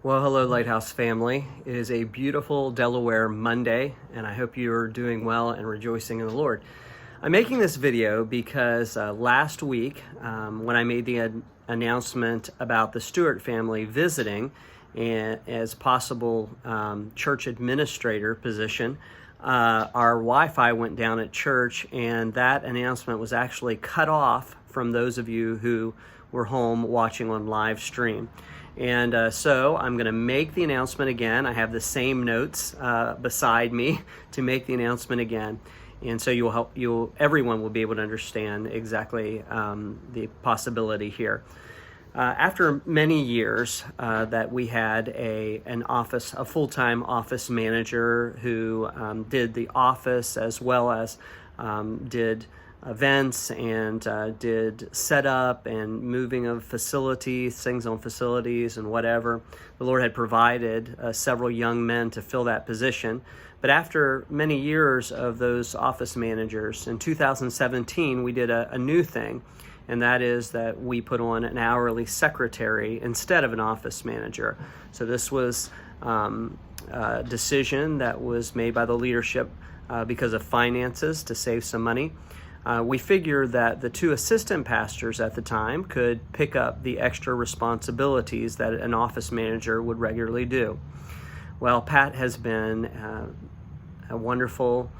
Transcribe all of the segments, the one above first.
Well, hello, Lighthouse family. It is a beautiful Delaware Monday, and I hope you are doing well and rejoicing in the Lord. I'm making this video because last week, when I made the announcement about the Stewart family visiting as possible church administrator position, our Wi-Fi went down at church, and that announcement was actually cut off from those of you who were home watching on live stream. And so I'm going to make the announcement again. I have the same notes beside me to make the announcement again. And so everyone will be able to understand exactly the possibility here. After many years that we had a full-time office manager who did the office as well as did events and did setup and moving of facilities, things on facilities and whatever. The Lord had provided several young men to fill that position. But after many years of those office managers, in 2017, we did a new thing, and that is that we put on an hourly secretary instead of an office manager. So this was a decision that was made by the leadership because of finances to save some money. We figured that the two assistant pastors at the time could pick up the extra responsibilities that an office manager would regularly do. Well, Pat has been a wonderful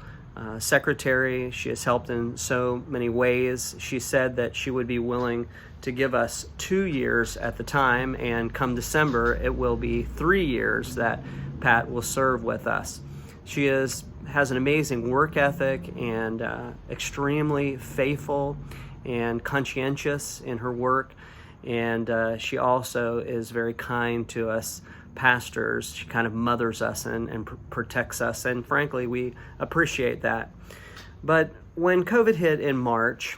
secretary. She has helped in so many ways. She said that she would be willing to give us 2 years at the time, and come December, it will be 3 years that Pat will serve with us. She has an amazing work ethic and extremely faithful and conscientious in her work. And she also is very kind to us pastors. She kind of mothers us and protects us. And frankly, we appreciate that. But when COVID hit in March,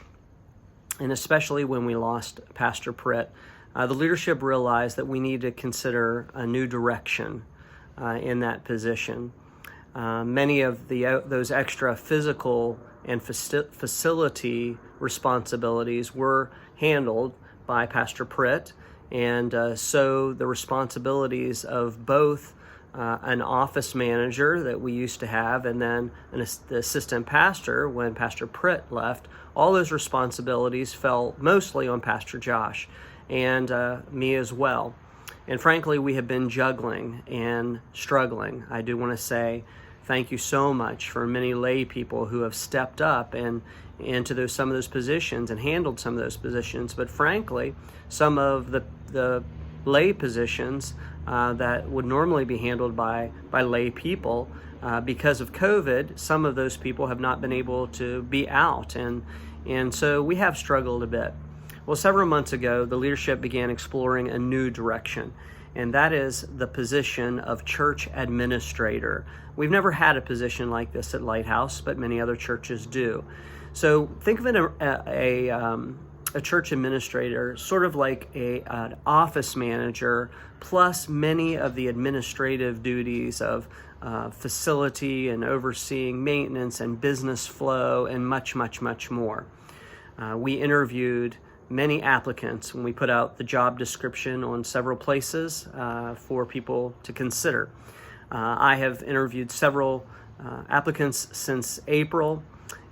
and especially when we lost Pastor Pritt, the leadership realized that we need to consider a new direction in that position. Many of those extra physical and facility responsibilities were handled by Pastor Pritt, and so the responsibilities of both an office manager that we used to have and then the assistant pastor when Pastor Pritt left, all those responsibilities fell mostly on Pastor Josh and me as well. And frankly, we have been juggling and struggling. I do want to say thank you so much for many lay people who have stepped up and into some of those positions and handled some of those positions. But frankly, some of the lay positions that would normally be handled by lay people, because of COVID, some of those people have not been able to be out. And so we have struggled a bit. Well, several months ago, the leadership began exploring a new direction, and that is the position of church administrator. We've never had a position like this at Lighthouse, but many other churches do. So think of it a church administrator, sort of like an office manager, plus many of the administrative duties of facility and overseeing maintenance and business flow and much, much, much more. We interviewed many applicants when we put out the job description on several places for people to consider. I have interviewed several applicants since April,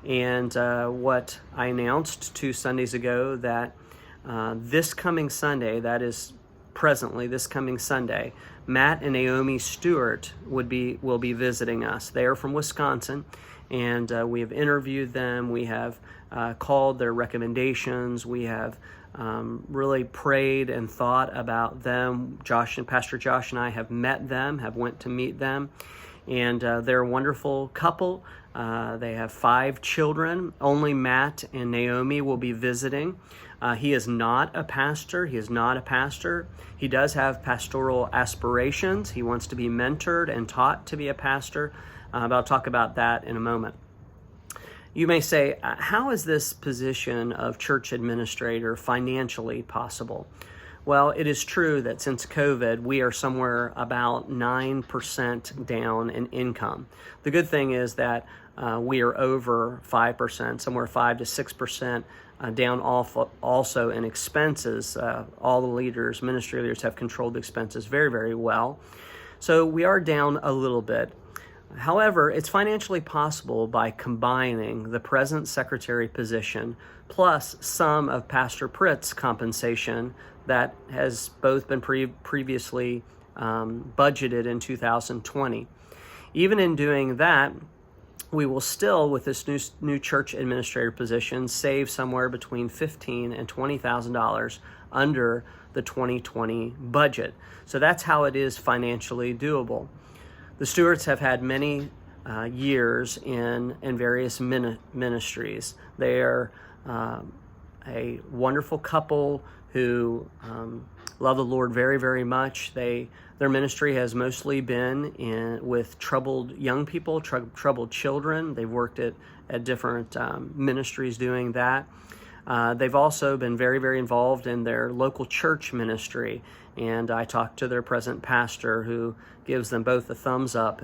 and what I announced 2 Sundays ago that this coming Sunday, that is presently this coming Sunday, Matt and Naomi Stewart will be visiting us. They are from Wisconsin, and we have interviewed them. We have called their recommendations. We have really prayed and thought about them. Pastor Josh and I have met them, have went to meet them, and they're a wonderful couple. They have 5 children. Only Matt and Naomi will be visiting. He is not a pastor. He does have pastoral aspirations. He wants to be mentored and taught to be a pastor, but I'll talk about that in a moment. You may say, how is this position of church administrator financially possible? Well, it is true that since COVID, we are somewhere about 9% down in income. The good thing is that we are over 5%, somewhere 5 to 6% down also in expenses. All the leaders, ministry leaders, have controlled expenses very, very well. So we are down a little bit. However, it's financially possible by combining the present secretary position plus some of Pastor Pritt's compensation that has both been previously budgeted in 2020. Even in doing that, we will still, with this new church administrator position, save somewhere between $15,000 and $20,000 under the 2020 budget. So that's how it is financially doable. The Stewarts have had many years in various ministries. They are a wonderful couple who love the Lord very, very much. Their ministry has mostly been with troubled young people, troubled children. They've worked at different ministries doing that. They've also been very, very involved in their local church ministry. And I talked to their present pastor, who gives them both a thumbs up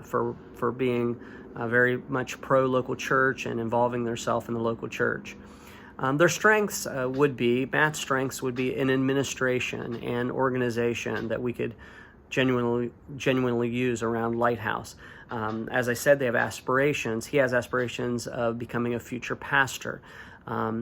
for being very much pro-local church and involving themselves in the local church. Their strengths Matt's strengths would be in administration and organization that we could genuinely use around Lighthouse. As I said, they have aspirations. He has aspirations of becoming a future pastor.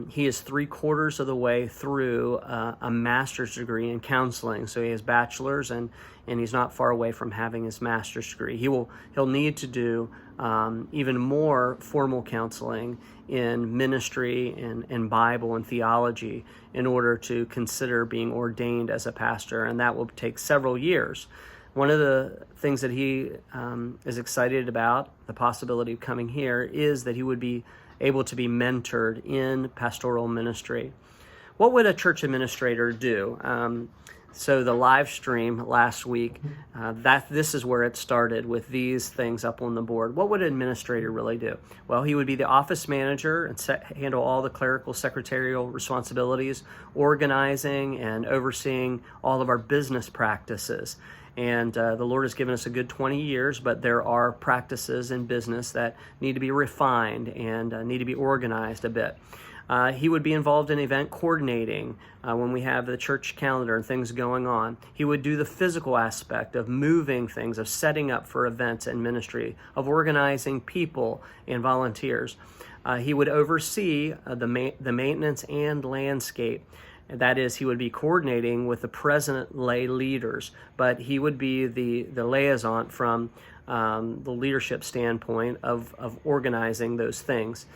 He is 3/4 of the way through a master's degree in counseling. So he has bachelor's and he's not far away from having his master's degree. He'll need to do even more formal counseling in ministry and Bible and theology in order to consider being ordained as a pastor, and that will take several years. One of the things that he is excited about, the possibility of coming here, is that he would be able to be mentored in pastoral ministry. What would a church administrator do? So the live stream last week, this is where it started with these things up on the board. What would an administrator really do? Well, he would be the office manager and handle all the clerical secretarial responsibilities, organizing and overseeing all of our business practices. And the Lord has given us a good 20 years, but there are practices in business that need to be refined and need to be organized a bit. He would be involved in event coordinating when we have the church calendar and things going on. He would do the physical aspect of moving things, of setting up for events and ministry, of organizing people and volunteers. He would oversee the maintenance and landscape. That is, he would be coordinating with the present lay leaders, but he would be the liaison from the leadership standpoint of organizing those things.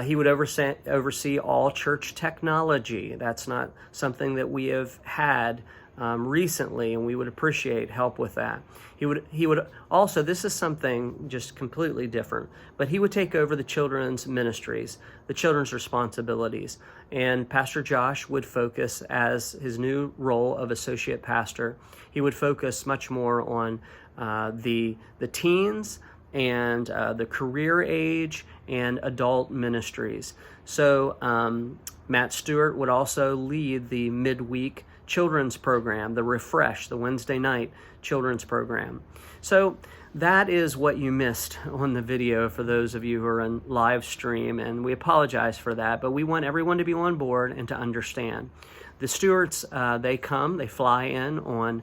He would oversee all church technology. That's not something that we have had recently, and we would appreciate help with that. He would also, this is something just completely different, but he would take over the children's ministries, the children's responsibilities, and Pastor Josh would focus, as his new role of associate pastor, he would focus much more on the teens and the career age and adult ministries. So Matt Stewart would also lead the midweek children's program, the Refresh, the Wednesday night children's program. So that is what you missed on the video for those of you who are on live stream, and we apologize for that, but we want everyone to be on board and to understand. The Stewarts, they fly in on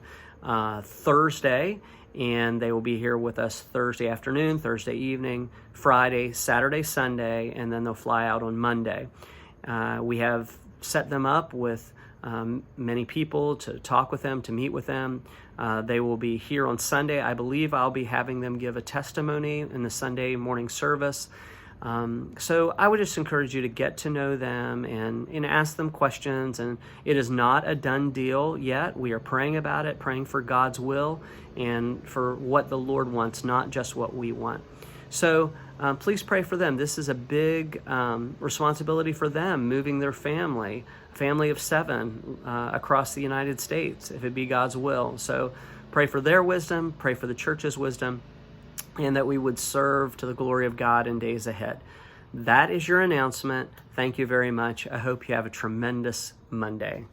Thursday, and they will be here with us Thursday afternoon, Thursday evening, Friday, Saturday, Sunday, and then they'll fly out on Monday. We have set them up with many people to talk with them, to meet with them. They will be here on Sunday. I believe I'll be having them give a testimony in the Sunday morning service. So I would just encourage you to get to know them and ask them questions. And it is not a done deal yet. We are praying about it, praying for God's will and for what the Lord wants, not just what we want. So please pray for them. This is a big responsibility for them, moving their family of 7 across the United States, if it be God's will. So pray for their wisdom, pray for the church's wisdom, and that we would serve to the glory of God in days ahead. That is your announcement. Thank you very much. I hope you have a tremendous Monday.